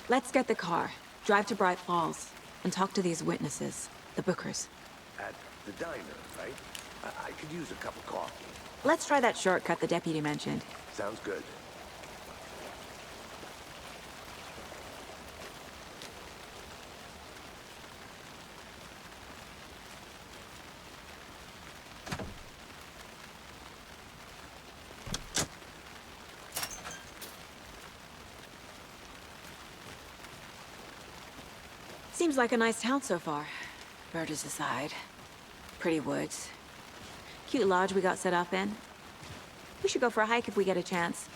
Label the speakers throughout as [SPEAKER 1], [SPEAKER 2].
[SPEAKER 1] Let's get the car, drive to Bright Falls, and talk to these witnesses, the Bookers.
[SPEAKER 2] At the diner, right? I could use a cup of coffee.
[SPEAKER 1] Let's try that shortcut the deputy mentioned.
[SPEAKER 2] Sounds good.
[SPEAKER 1] Seems like a nice town so far. Murders aside. Pretty woods. Cute lodge we got set up in. We should go for a hike if we get a chance.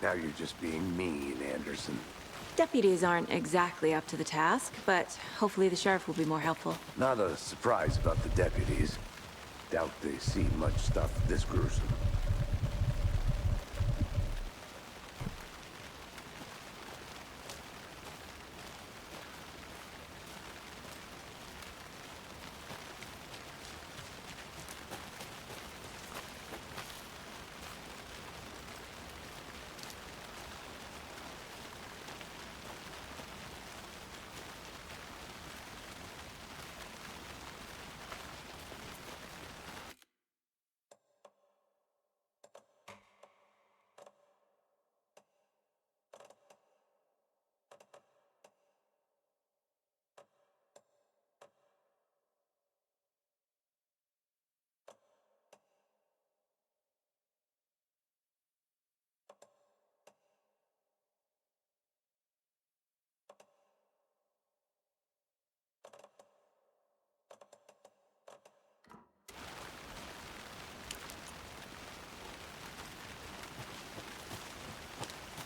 [SPEAKER 2] Now you're just being mean, Anderson.
[SPEAKER 1] Deputies aren't exactly up to the task, but hopefully the sheriff will be more helpful.
[SPEAKER 2] Not a surprise about the deputies. Doubt they see much stuff this gruesome.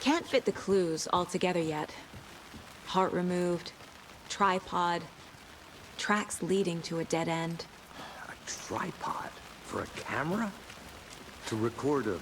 [SPEAKER 1] Can't fit the clues all together yet. Heart removed, tripod, tracks leading to a dead end.
[SPEAKER 2] A tripod? For a camera? To record a...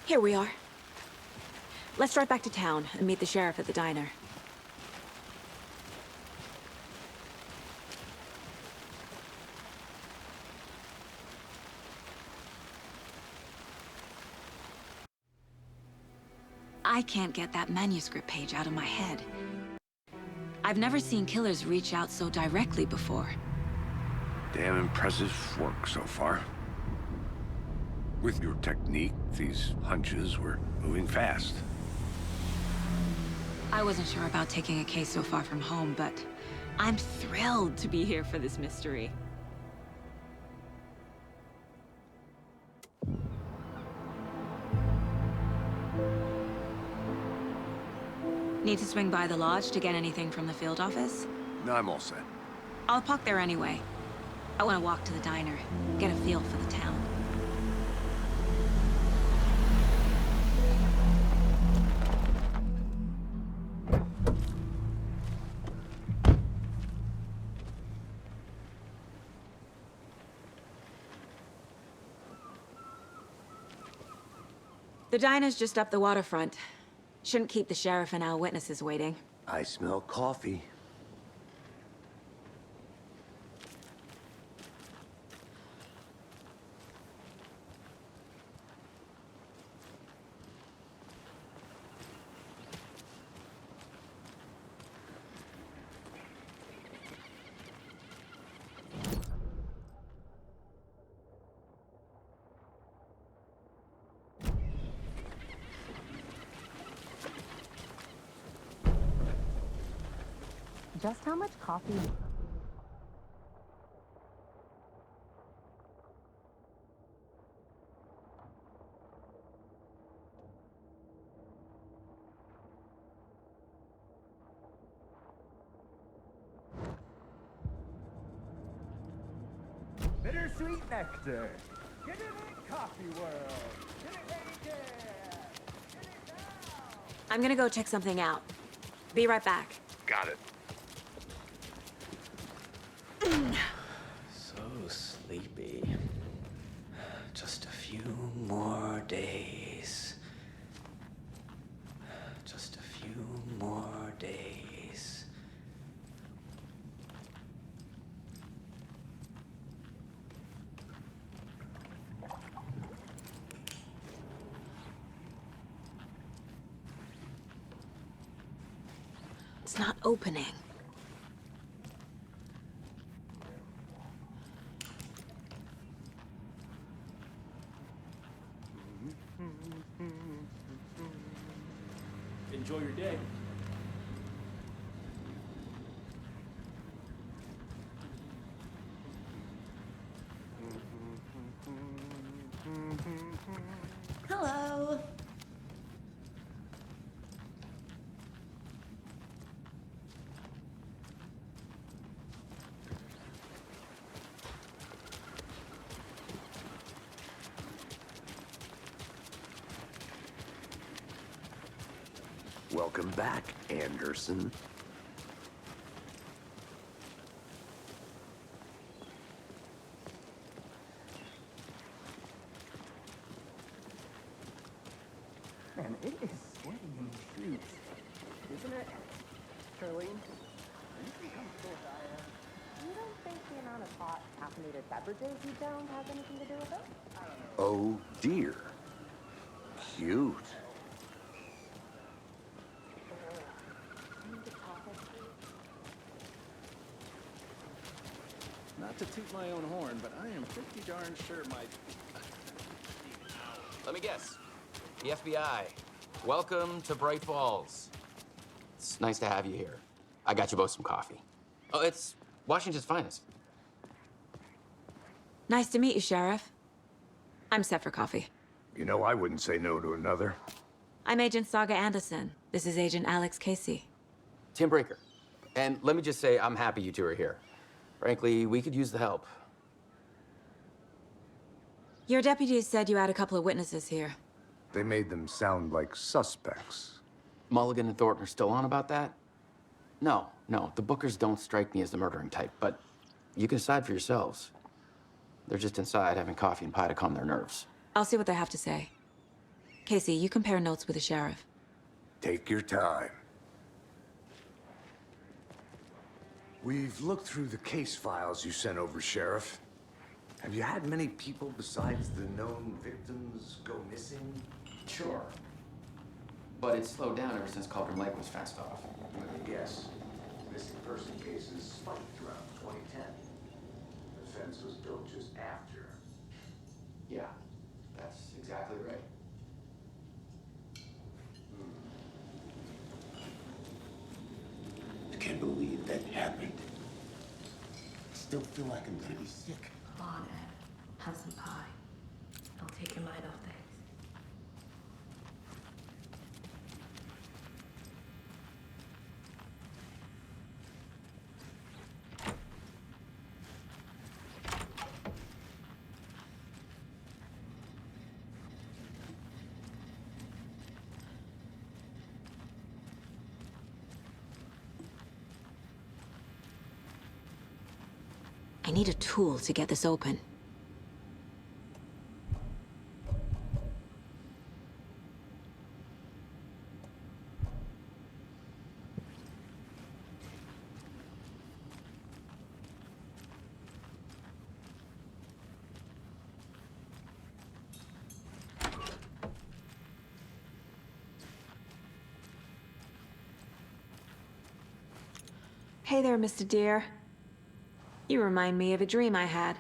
[SPEAKER 1] Here we are. Let's drive back to town and meet the sheriff at the diner. I can't get that manuscript page out of my head. I've never seen killers reach out so directly before.
[SPEAKER 2] Damn impressive work so far. With your technique, these hunches were moving fast.
[SPEAKER 1] I wasn't sure about taking a case so far from home, but I'm thrilled to be here for this mystery. Need to swing by the lodge to get anything from the field office?
[SPEAKER 2] No, I'm all set.
[SPEAKER 1] I'll park there anyway. I want to walk to the diner, get a feel for the town. The diner's just up the waterfront. Shouldn't keep the sheriff and our witnesses waiting.
[SPEAKER 2] I smell coffee.
[SPEAKER 3] Just how much coffee?
[SPEAKER 4] Bittersweet nectar. Get it in Coffee World. Get it right there. Get it now.
[SPEAKER 1] I'm gonna go check something out. Be right back.
[SPEAKER 2] Got it.
[SPEAKER 5] So sleepy. Just a few more days. Just a few more days.
[SPEAKER 1] It's not opening.
[SPEAKER 6] Enjoy your day.
[SPEAKER 1] Hello.
[SPEAKER 7] Welcome back, Anderson.
[SPEAKER 4] Man, it is sweaty in these suits. Isn't it? Charlene? Are you think I'm so tired?
[SPEAKER 3] You don't think the amount of hot caffeinated beverages you downed has anything to do with it?
[SPEAKER 7] Oh dear. Cute.
[SPEAKER 6] Not to toot my own horn, but I am pretty darn sure my...
[SPEAKER 5] Let me guess. The FBI. Welcome to Bright Falls. It's nice to have you here. I got you both some coffee. Oh, it's Washington's finest.
[SPEAKER 1] Nice to meet you, Sheriff. I'm set for coffee.
[SPEAKER 2] You know, I wouldn't say no to another.
[SPEAKER 1] I'm Agent Saga Anderson. This is Agent Alex Casey.
[SPEAKER 5] Tim Breaker. And let me just say, I'm happy you two are here. Frankly, we could use the help.
[SPEAKER 1] Your deputies said you had a couple of witnesses here.
[SPEAKER 2] They made them sound like suspects.
[SPEAKER 5] Mulligan and Thornton are still on about that? No, the Bookers don't strike me as the murdering type, but you can decide for yourselves. They're just inside having coffee and pie to calm their nerves.
[SPEAKER 1] I'll see what they have to say. Casey, you compare notes with the sheriff.
[SPEAKER 2] Take your time. We've looked through the case files you sent over, Sheriff. Have you had many people besides the known victims go missing?
[SPEAKER 5] Sure. But it's slowed down ever since Cauldron Lake was fenced off.
[SPEAKER 2] Let me guess. Missing person cases spiked around 2010. The fence was built just after.
[SPEAKER 5] Yeah, that's exactly right.
[SPEAKER 7] I can't believe that happened. I still feel like I'm gonna be sick.
[SPEAKER 8] Come on, Ed. Have some pie. I'll take your mind off things.
[SPEAKER 1] I need a tool to get this open. Hey there, Mr. Deer. You remind me of a dream I had.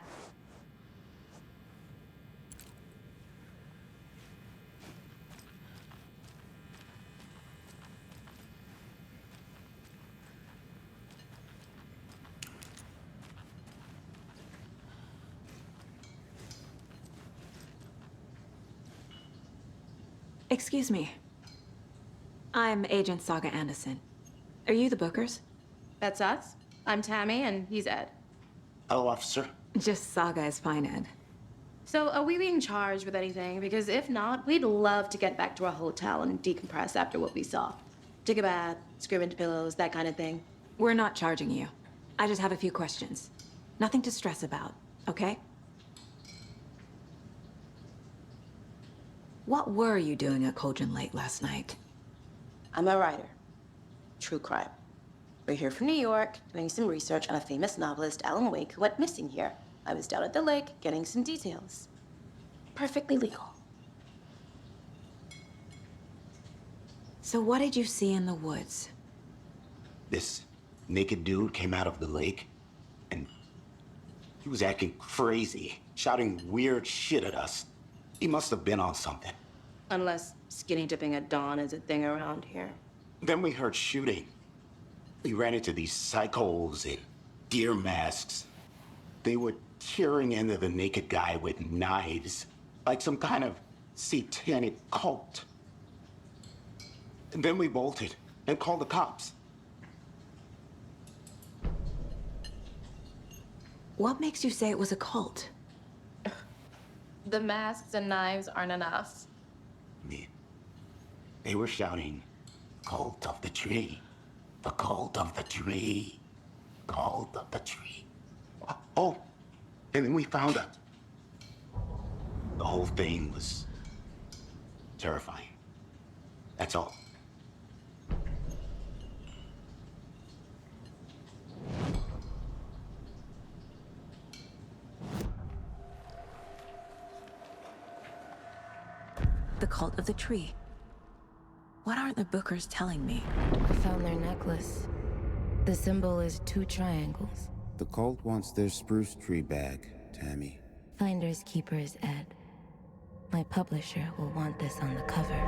[SPEAKER 1] Excuse me. I'm Agent Saga Anderson. Are you the Bookers?
[SPEAKER 9] That's us. I'm Tammy, and he's Ed.
[SPEAKER 7] Hello, officer.
[SPEAKER 1] Just Saga is fine, Ed.
[SPEAKER 9] So, are we being charged with anything? Because if not, we'd love to get back to our hotel and decompress after what we saw. Take a bath, scream into pillows, that kind of thing.
[SPEAKER 1] We're not charging you. I just have a few questions. Nothing to stress about, okay? What were you doing at Cauldron Lake last night?
[SPEAKER 9] I'm a writer. True crime. We're here from New York, doing some research on a famous novelist, Alan Wake, who went missing here. I was down at the lake, getting some details. Perfectly legal.
[SPEAKER 1] So what did you see in the woods?
[SPEAKER 7] This naked dude came out of the lake, and he was acting crazy, shouting weird shit at us. He must have been on something.
[SPEAKER 9] Unless skinny dipping at dawn is a thing around here.
[SPEAKER 7] Then we heard shooting. We ran into these psychos in deer masks. They were tearing into the naked guy with knives, like some kind of satanic cult. And then we bolted and called the cops.
[SPEAKER 1] What makes you say it was a cult?
[SPEAKER 9] The masks and knives aren't enough.
[SPEAKER 7] I mean, they were shouting, "Cult of the tree, the cult of the tree, cult of the tree." Oh, and then we found out. The whole thing was terrifying. That's all.
[SPEAKER 1] The cult of the tree. What aren't the Bookers telling me?
[SPEAKER 8] I found their necklace. The symbol is 2 triangles.
[SPEAKER 10] The cult wants their spruce tree back, Tammy.
[SPEAKER 8] Finders keepers, Ed. My publisher will want this on the cover.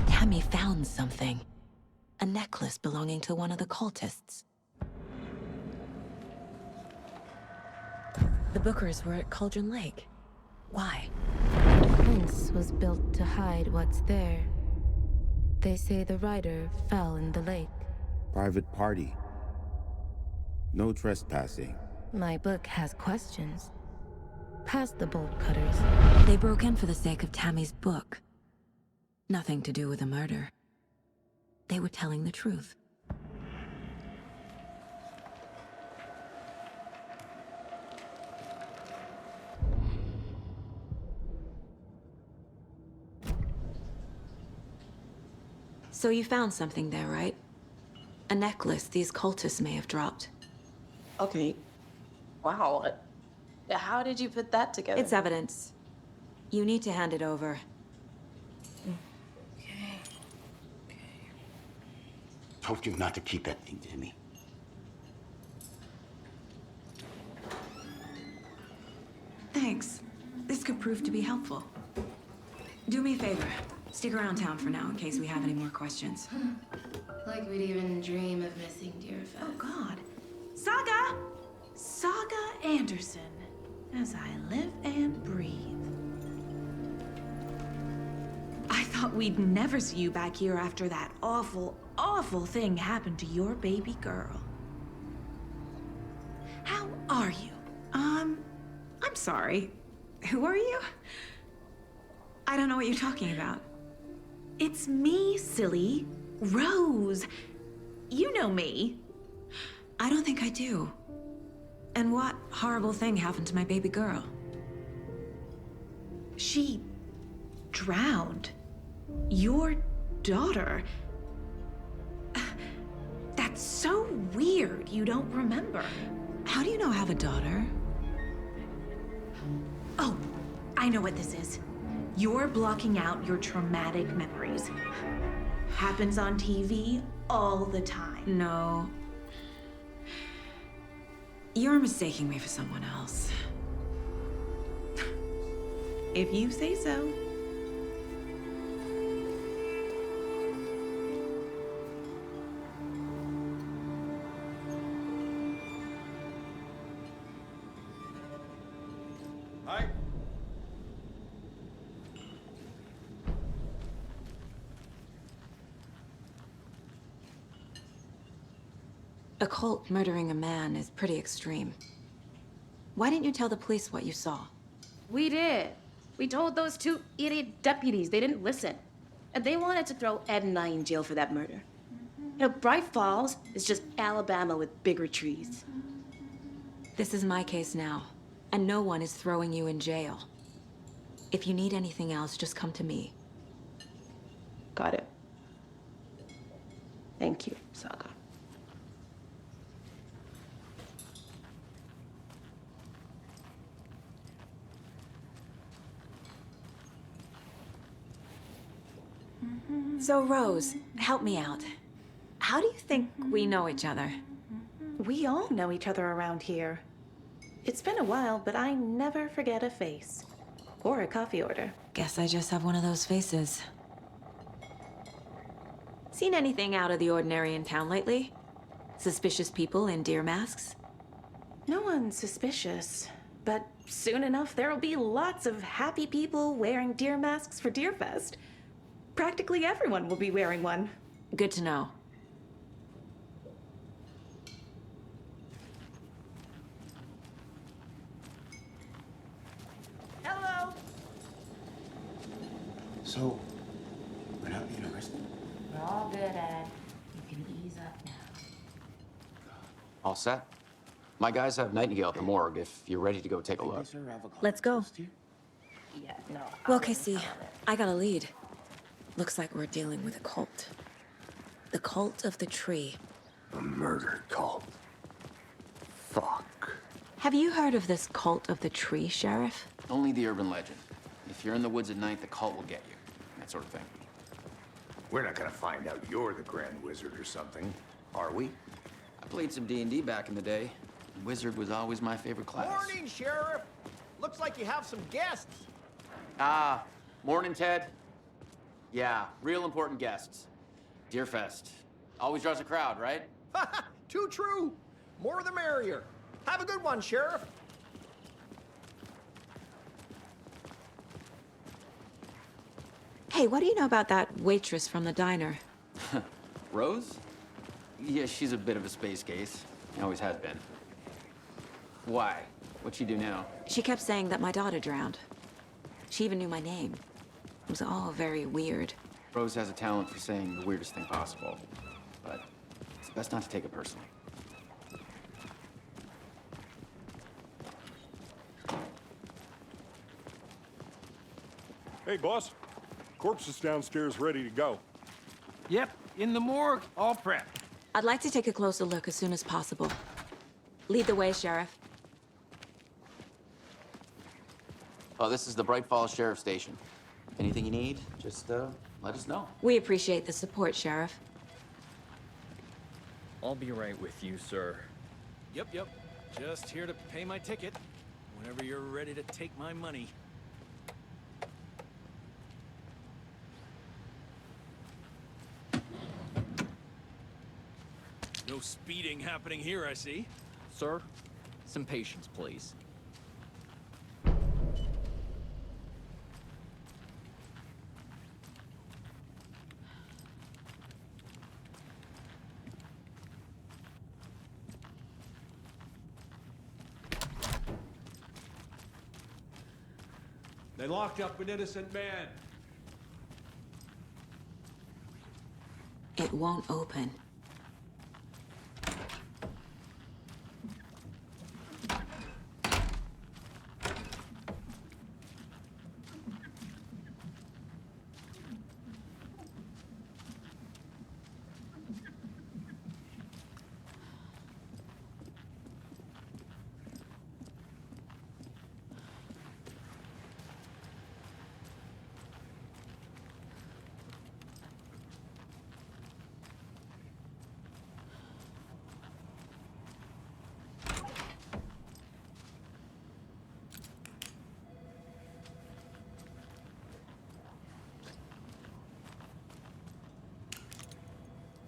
[SPEAKER 1] Tammy found something. A necklace belonging to one of the cultists. The Bookers were at Cauldron Lake. Why?
[SPEAKER 8] The fence was built to hide what's there. They say the rider fell in the lake.
[SPEAKER 10] Private party. No trespassing.
[SPEAKER 8] My book has questions. Past the bolt cutters.
[SPEAKER 1] They broke in for the sake of Tammy's book. Nothing to do with the murder. They were telling the truth. So you found something there, right? A necklace these cultists may have dropped.
[SPEAKER 9] Okay. Wow. How did you put that together?
[SPEAKER 1] It's evidence. You need to hand it over.
[SPEAKER 9] Okay.
[SPEAKER 7] Told you not to keep that thing, Tammy.
[SPEAKER 1] Thanks. This could prove to be helpful. Do me a favor. Stick around town for now in case we have any more questions.
[SPEAKER 8] Like we'd even dream of missing dear Fez.
[SPEAKER 11] Oh, God. Saga! Saga Anderson. As I live and breathe. I thought we'd never see you back here after that awful, awful thing happened to your baby girl. How are you? I'm sorry. Who are you?
[SPEAKER 1] I don't know what you're talking about.
[SPEAKER 11] It's me, silly. Rose. You know me.
[SPEAKER 1] I don't think I do. And what horrible thing happened to my baby girl?
[SPEAKER 11] She drowned. Your daughter. That's so weird you don't remember.
[SPEAKER 1] How do you know I have a daughter?
[SPEAKER 11] Oh, I know what this is. You're blocking out your traumatic memories. Happens on TV all the time.
[SPEAKER 1] No. You're mistaking me for someone else.
[SPEAKER 11] If you say so.
[SPEAKER 6] Hi.
[SPEAKER 1] A cult murdering a man is pretty extreme. Why didn't you tell the police what you saw?
[SPEAKER 9] We did. We told those two idiot deputies. They didn't listen. And they wanted to throw Ed and I in jail for that murder. You know, Bright Falls is just Alabama with bigger trees.
[SPEAKER 1] This is my case now, and no one is throwing you in jail. If you need anything else, just come to me.
[SPEAKER 9] Got it. Thank you, Saga.
[SPEAKER 1] So, Rose, help me out. How do you think we know each other?
[SPEAKER 11] We all know each other around here. It's been a while, but I never forget a face. Or a coffee order.
[SPEAKER 1] Guess I just have one of those faces. Seen anything out of the ordinary in town lately? Suspicious people in deer masks?
[SPEAKER 11] No one's suspicious. But soon enough, there'll be lots of happy people wearing deer masks for Deerfest. Practically everyone will be wearing one.
[SPEAKER 1] Good to know.
[SPEAKER 11] Hello!
[SPEAKER 7] So, we're not being arrested?
[SPEAKER 3] We're all good, Ed. You can ease up now.
[SPEAKER 5] All set? My guys have Nightingale at the morgue if you're ready to go take a look.
[SPEAKER 1] Let's go.
[SPEAKER 3] Yeah, no.
[SPEAKER 1] Well, Casey, I got a lead. Looks like we're dealing with a cult. The cult of the tree.
[SPEAKER 2] A murder cult. Fuck.
[SPEAKER 1] Have you heard of this cult of the tree, Sheriff?
[SPEAKER 5] Only the urban legend. If you're in the woods at night, the cult will get you. That sort of thing.
[SPEAKER 2] We're not gonna find out you're the Grand Wizard or something, are we?
[SPEAKER 5] I played some D&D back in the day. Wizard was always my favorite class.
[SPEAKER 6] Morning, Sheriff. Looks like you have some guests.
[SPEAKER 5] Ah, morning, Ted. Yeah, real important guests. Deerfest. Always draws a crowd, right?
[SPEAKER 6] Too true. More the merrier. Have a good one, Sheriff.
[SPEAKER 1] Hey, what do you know about that waitress from the diner?
[SPEAKER 5] Rose? Yeah, she's a bit of a space case. Always has been. Why? What'd she do now?
[SPEAKER 1] She kept saying that my daughter drowned. She even knew my name. It was all very weird.
[SPEAKER 5] Rose has a talent for saying the weirdest thing possible. But it's best not to take it personally.
[SPEAKER 12] Hey, boss. Corpse is downstairs ready to go.
[SPEAKER 6] Yep, in the morgue, all prepped.
[SPEAKER 1] I'd like to take a closer look as soon as possible. Lead the way, Sheriff.
[SPEAKER 5] Oh, this is the Bright Falls Sheriff Station. Anything you need, just let us know.
[SPEAKER 1] We appreciate the support, Sheriff.
[SPEAKER 13] I'll be right with you, sir.
[SPEAKER 6] Yep. Just here to pay my ticket. Whenever you're ready to take my money. No speeding happening here, I see.
[SPEAKER 13] Sir, some patience, please.
[SPEAKER 6] They locked up an innocent man.
[SPEAKER 1] It won't open.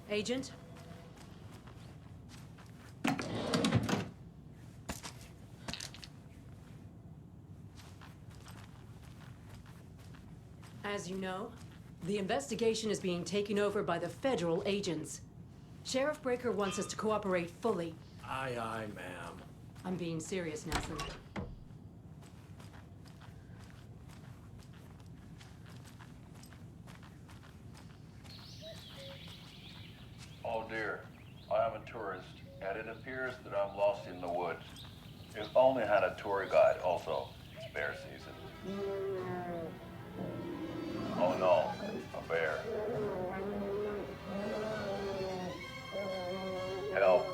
[SPEAKER 14] Agent? As you know, the investigation is being taken over by the federal agents. Sheriff Breaker wants us to cooperate fully.
[SPEAKER 6] Aye, aye, ma'am.
[SPEAKER 14] I'm being serious, Nelson.
[SPEAKER 15] Oh dear, I am a tourist, and it appears that I'm lost in the woods. If only had a tour guide also. It's bear season. Oh no, a bear. Help.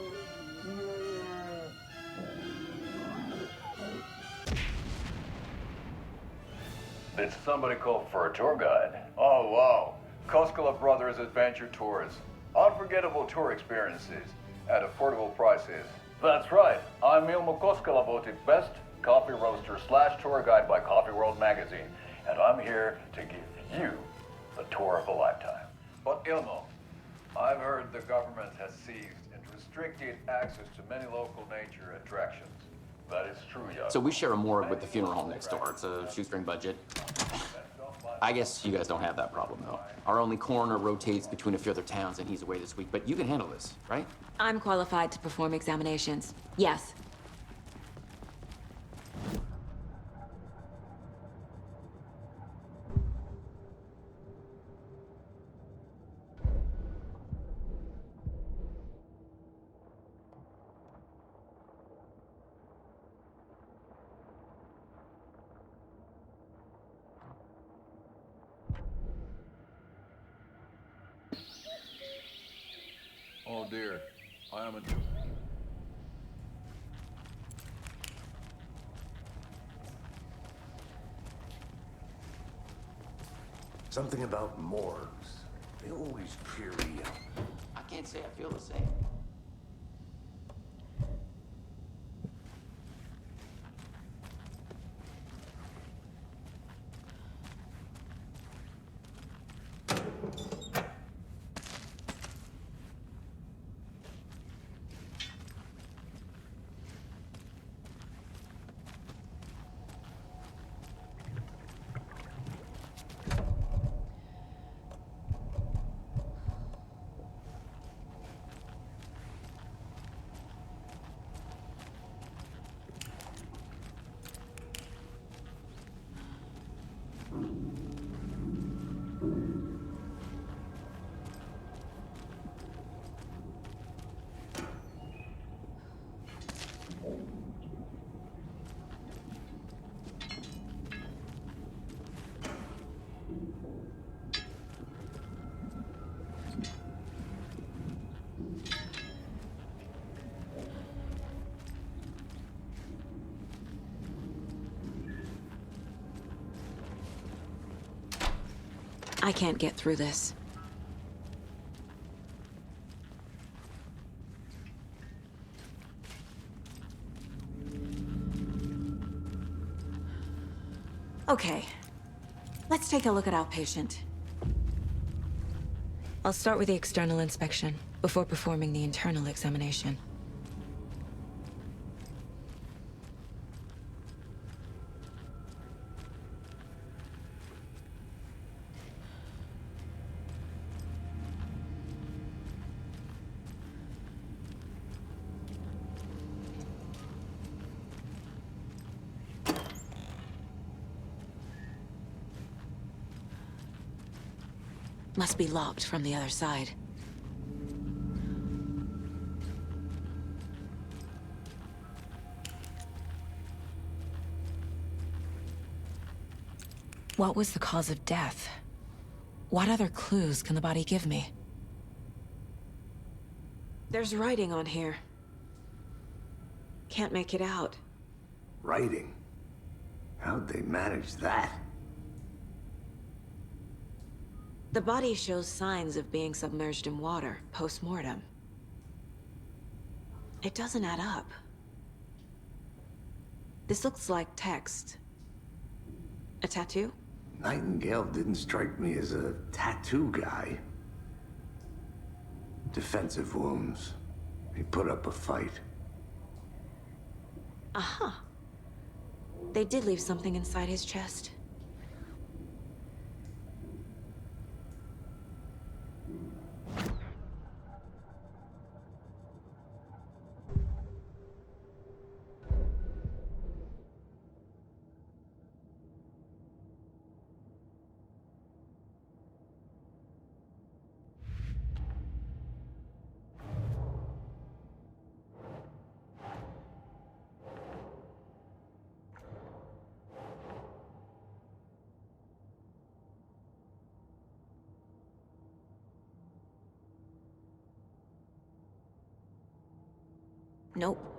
[SPEAKER 15] Did somebody call for a tour guide? Oh wow, Koskela Brothers Adventure Tours. Unforgettable tour experiences at affordable prices. That's right, I'm Ilmo Koskela, voted best coffee roaster / tour guide by Coffee World magazine, and I'm here to give you the tour of a lifetime. But Ilmo, I've heard the government has seized and restricted access to many local nature attractions. That is true, yeah.
[SPEAKER 5] So we share a morgue with the funeral home next door. It's a shoestring budget. I guess you guys don't have that problem, though. Our only coroner rotates between a few other towns, and he's away this week. But you can handle this, right?
[SPEAKER 1] I'm qualified to perform examinations. Yes.
[SPEAKER 15] Oh dear, I am a...
[SPEAKER 2] Something about morgues. They always cheer me up.
[SPEAKER 5] I can't say I feel the same.
[SPEAKER 1] I can't get through this. Okay, let's take a look at our patient. I'll start with the external inspection before performing the internal examination. Must be locked from the other side. What was the cause of death? What other clues can the body give me? There's writing on here. Can't make it out.
[SPEAKER 2] Writing? How'd they manage that?
[SPEAKER 1] The body shows signs of being submerged in water, post-mortem. It doesn't add up. This looks like text. A tattoo?
[SPEAKER 2] Nightingale didn't strike me as a tattoo guy. Defensive wounds. He put up a fight.
[SPEAKER 1] Aha. They did leave something inside his chest. Nope.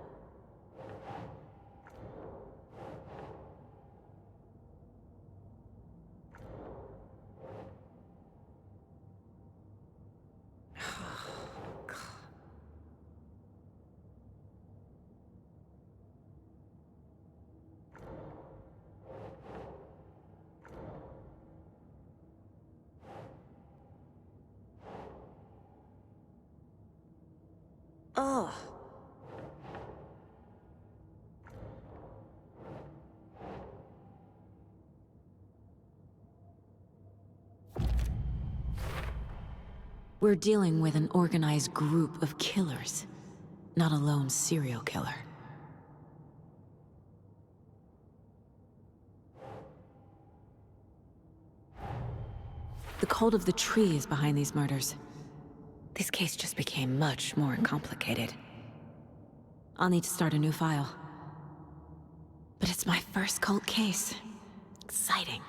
[SPEAKER 1] Oh. We're dealing with an organized group of killers, not a lone serial killer. The cult of the tree is behind these murders. This case just became much more complicated. I'll need to start a new file. But it's my first cult case. Exciting.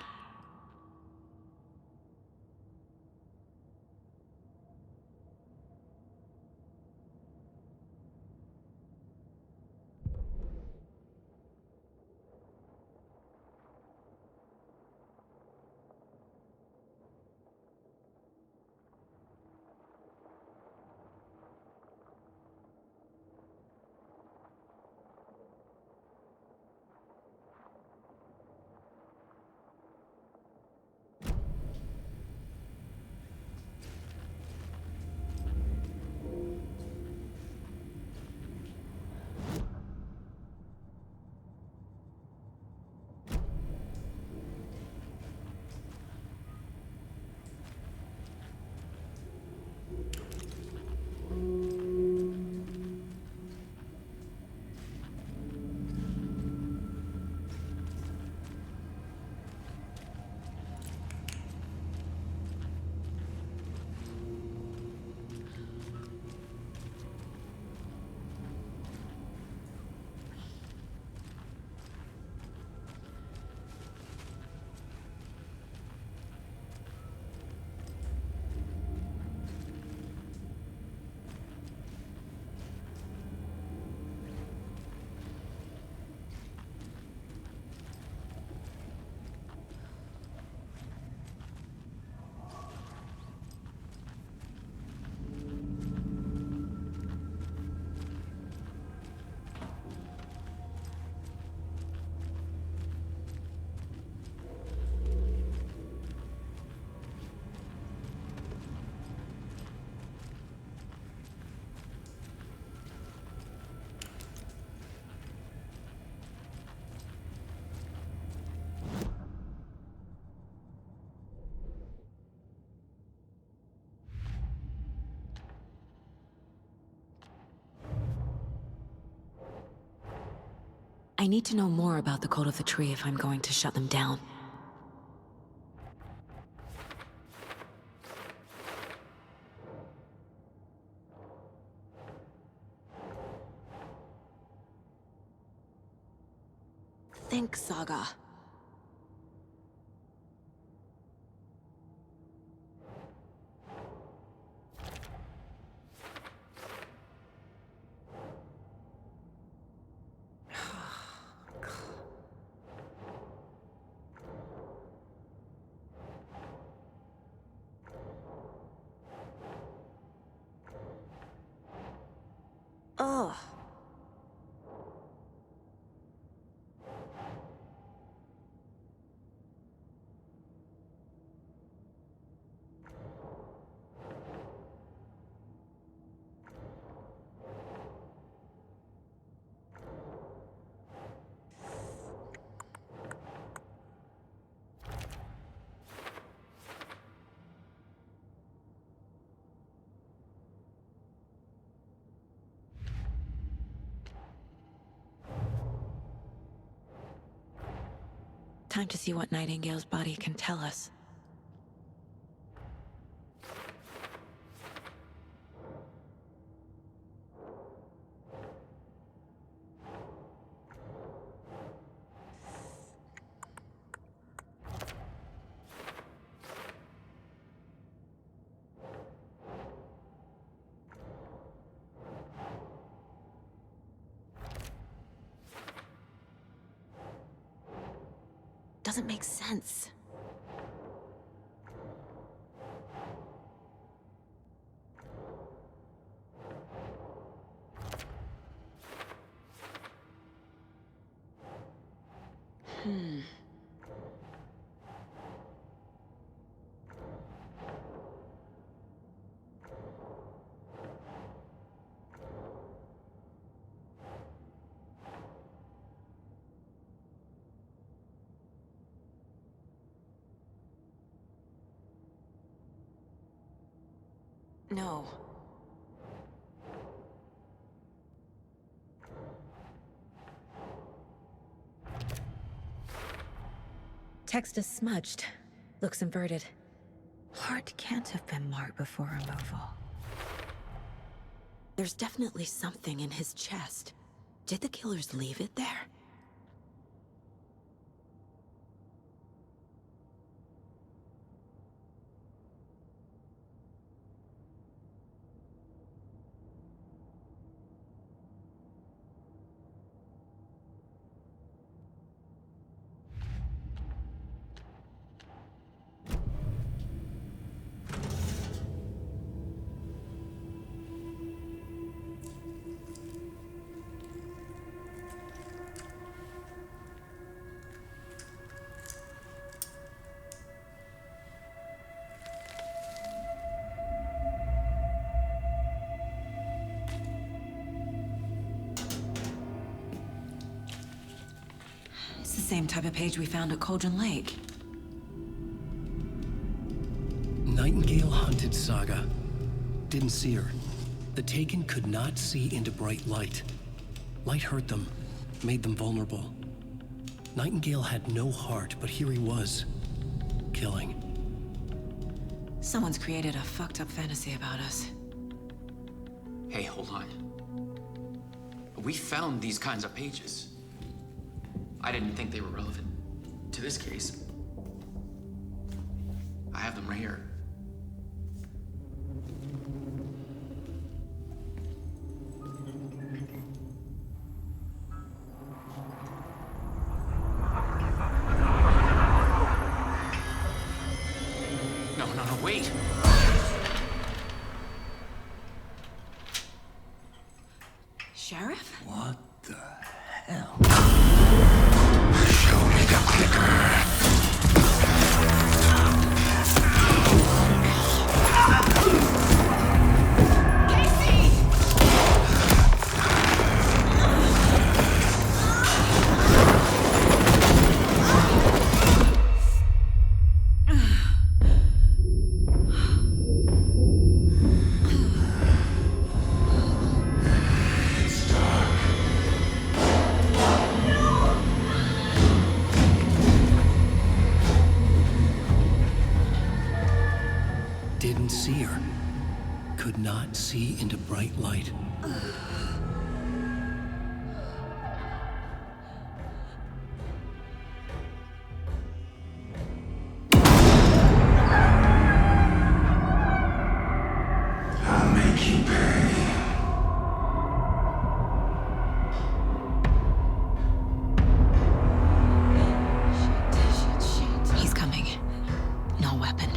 [SPEAKER 1] I need to know more about the cult of the tree if I'm going to shut them down. Think, Saga. Oh. Time to see what Nightingale's body can tell us. doesn't make sense. No. Text is smudged. Looks inverted. Heart can't have been marked before removal. There's definitely something in his chest. Did the killers leave it there? The same type of page we found at Cauldron Lake.
[SPEAKER 16] Nightingale hunted Saga. Didn't see her. The Taken could not see into bright light. Light hurt them, made them vulnerable. Nightingale had no heart, but here he was, killing.
[SPEAKER 1] Someone's created a fucked up fantasy about us.
[SPEAKER 5] Hey, hold on. We found these kinds of pages. I didn't think they were relevant to this case. I have them right here. No, wait!
[SPEAKER 1] Sheriff?
[SPEAKER 2] What the hell?
[SPEAKER 7] Show me the clicker.
[SPEAKER 16] Didn't see her. Could not see into bright light.
[SPEAKER 7] I'll make you pay.
[SPEAKER 1] He's coming. No weapon.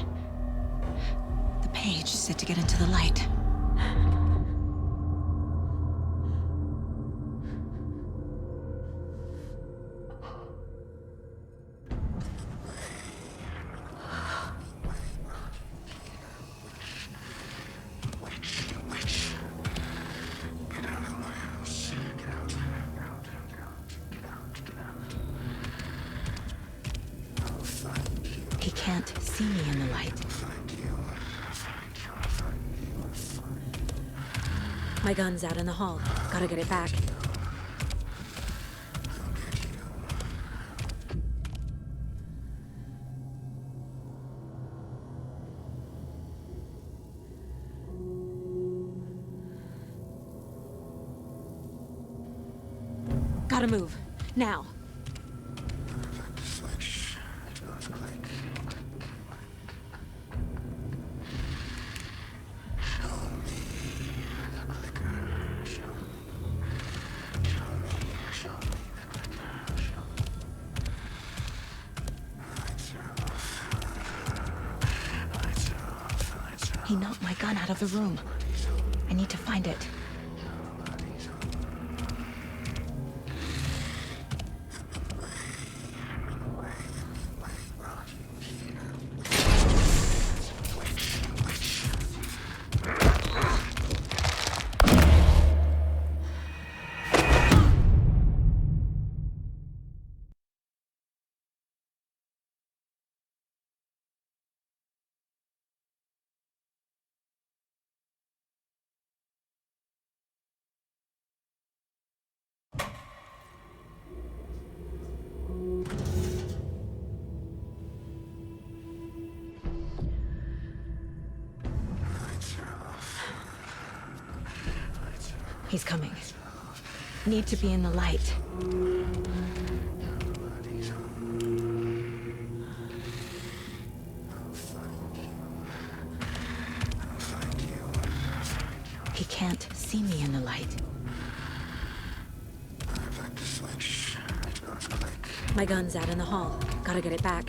[SPEAKER 1] The page set to get into the light.
[SPEAKER 7] Get out of my house. Get out. I'll find you.
[SPEAKER 1] He can't see me in the light. My gun's out in the hall. Gotta get it back. Gotta move. Now. He knocked my gun out of the room. I need to find it. He's coming. Need to be in the light. He can't see me in the light. My gun's out in the hall. Gotta get it back.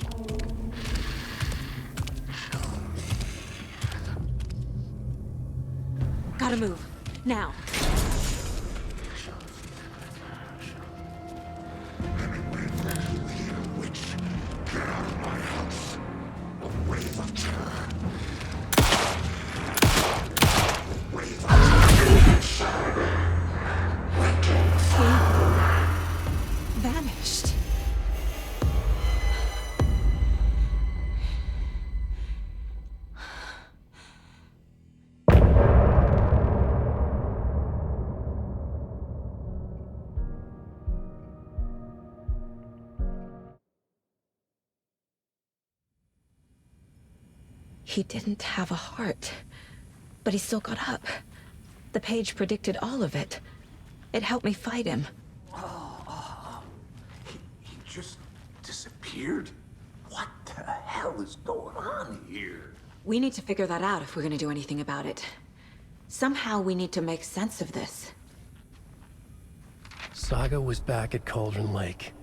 [SPEAKER 1] Gotta move. Now. Vanished. He didn't have a heart, but he still got up. The page predicted all of it. It helped me fight him.
[SPEAKER 2] He just disappeared? What the hell is going on here?
[SPEAKER 1] We need to figure that out if we're gonna do anything about it. Somehow we need to make sense of this.
[SPEAKER 16] Saga was back at Cauldron Lake.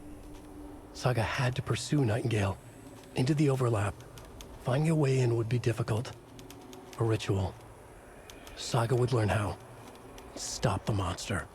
[SPEAKER 16] Saga had to pursue Nightingale into the overlap. Finding a way in would be difficult. A ritual. Saga would learn how. Stop the monster.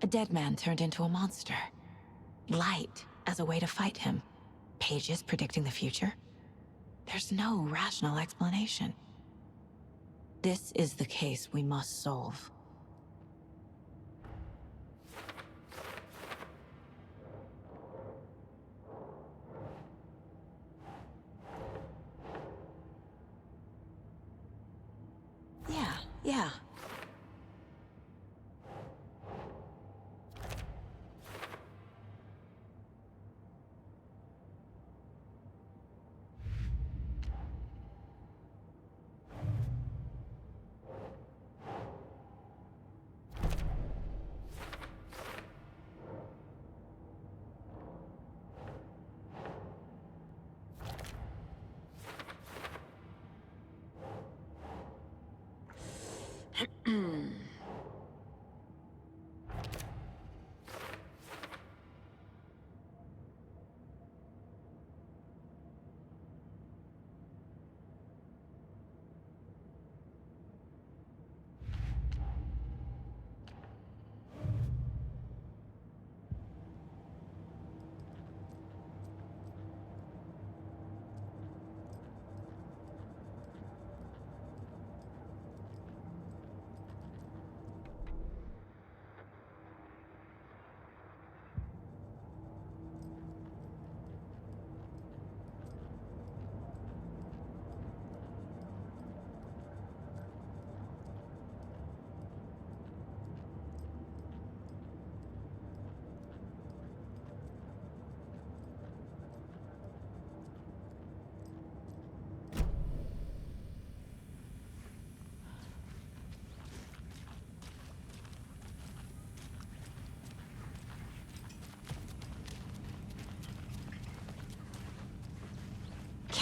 [SPEAKER 1] A dead man turned into a monster. Light as a way to fight him. Pages predicting the future. There's no rational explanation. This is the case we must solve. Yeah.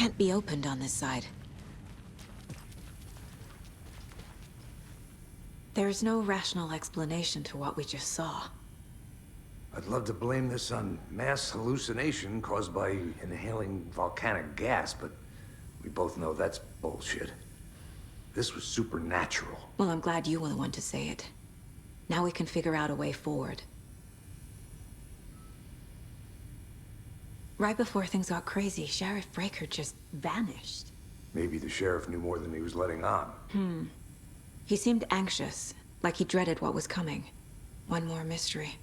[SPEAKER 1] can't be opened on this side. There's no rational explanation to what we just saw.
[SPEAKER 2] I'd love to blame this on mass hallucination caused by inhaling volcanic gas, but we both know that's bullshit. This was supernatural.
[SPEAKER 1] Well, I'm glad you were the one to say it. Now we can figure out a way forward. Right before things got crazy, Sheriff Breaker just vanished.
[SPEAKER 2] Maybe the sheriff knew more than he was letting on.
[SPEAKER 1] He seemed anxious, like he dreaded what was coming. One more mystery.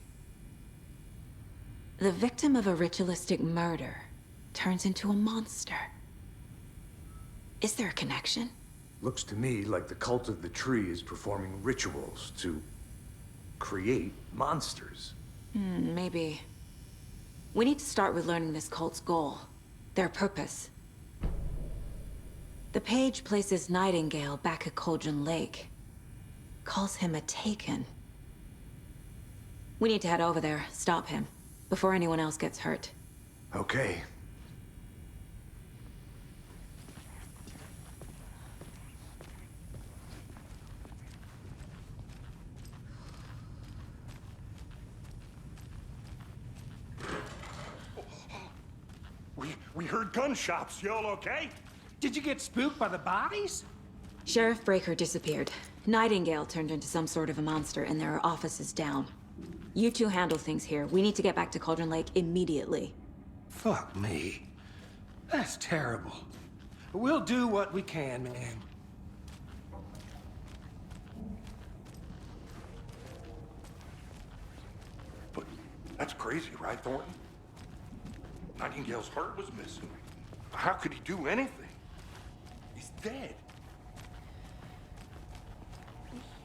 [SPEAKER 1] The victim of a ritualistic murder turns into a monster. Is there a connection?
[SPEAKER 2] Looks to me like the cult of the tree is performing rituals to create monsters.
[SPEAKER 1] Maybe. We need to start with learning this cult's goal, their purpose. The page places Nightingale back at Cauldron Lake. Calls him a Taken. We need to head over there, stop him, before anyone else gets hurt.
[SPEAKER 2] Okay.
[SPEAKER 12] We heard gunshots. Y'all okay?
[SPEAKER 17] Did you get spooked by the bodies?
[SPEAKER 1] Sheriff Breaker disappeared. Nightingale turned into some sort of a monster, and there are offices down. You two handle things here. We need to get back to Cauldron Lake immediately.
[SPEAKER 17] Fuck me. That's terrible. We'll do what we can, man.
[SPEAKER 12] But that's crazy, right, Thornton? Nightingale's heart was missing. How could he do anything? He's dead.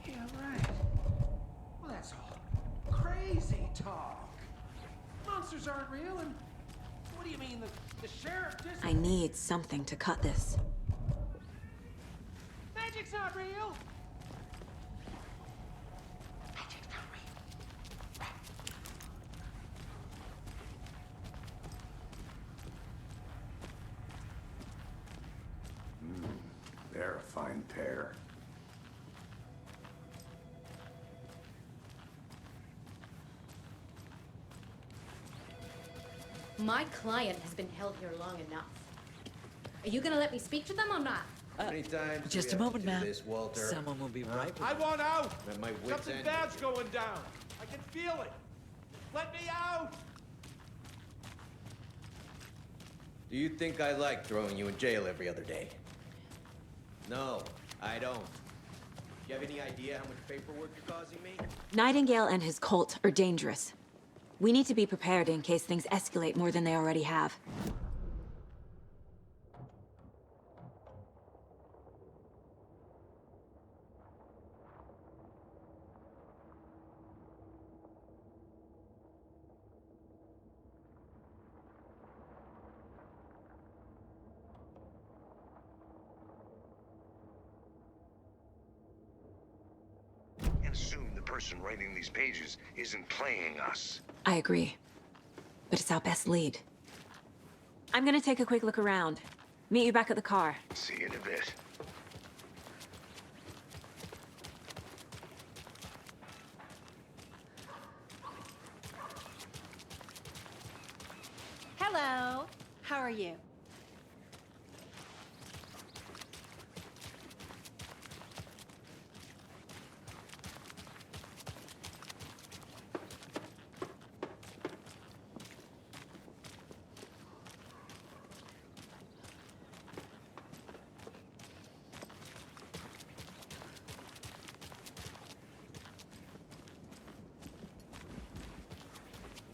[SPEAKER 17] Yeah, right. Well, that's all crazy talk. Monsters aren't real, and what do you mean the sheriff just...
[SPEAKER 1] I need something to cut this.
[SPEAKER 17] Magic's not real.
[SPEAKER 2] They're a fine pair.
[SPEAKER 18] My client has been held here long enough. Are you gonna let me speak to them or not?
[SPEAKER 6] Anytime.
[SPEAKER 19] Just a moment, ma'am.
[SPEAKER 6] Walter.
[SPEAKER 19] Someone will be right with
[SPEAKER 17] I
[SPEAKER 19] you.
[SPEAKER 17] want out.
[SPEAKER 6] At my wit's
[SPEAKER 17] Something
[SPEAKER 6] end.
[SPEAKER 17] bad's going down. I can feel it. Let me out.
[SPEAKER 6] Do you think I like throwing you in jail every other day? No, I don't. Do you have any idea how much paperwork you're causing me?
[SPEAKER 1] Nightingale and his cult are dangerous. We need to be prepared in case things escalate more than they already have.
[SPEAKER 2] Assume the person writing these pages isn't playing us.
[SPEAKER 1] I agree. But it's our best lead. I'm gonna take a quick look around. Meet you back at the car.
[SPEAKER 2] See you in a bit.
[SPEAKER 20] Hello. How are you?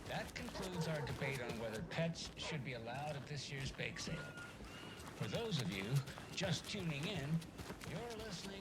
[SPEAKER 21] That concludes our debate on whether pets should be allowed at this year's bake sale. For those of you just tuning in, you're listening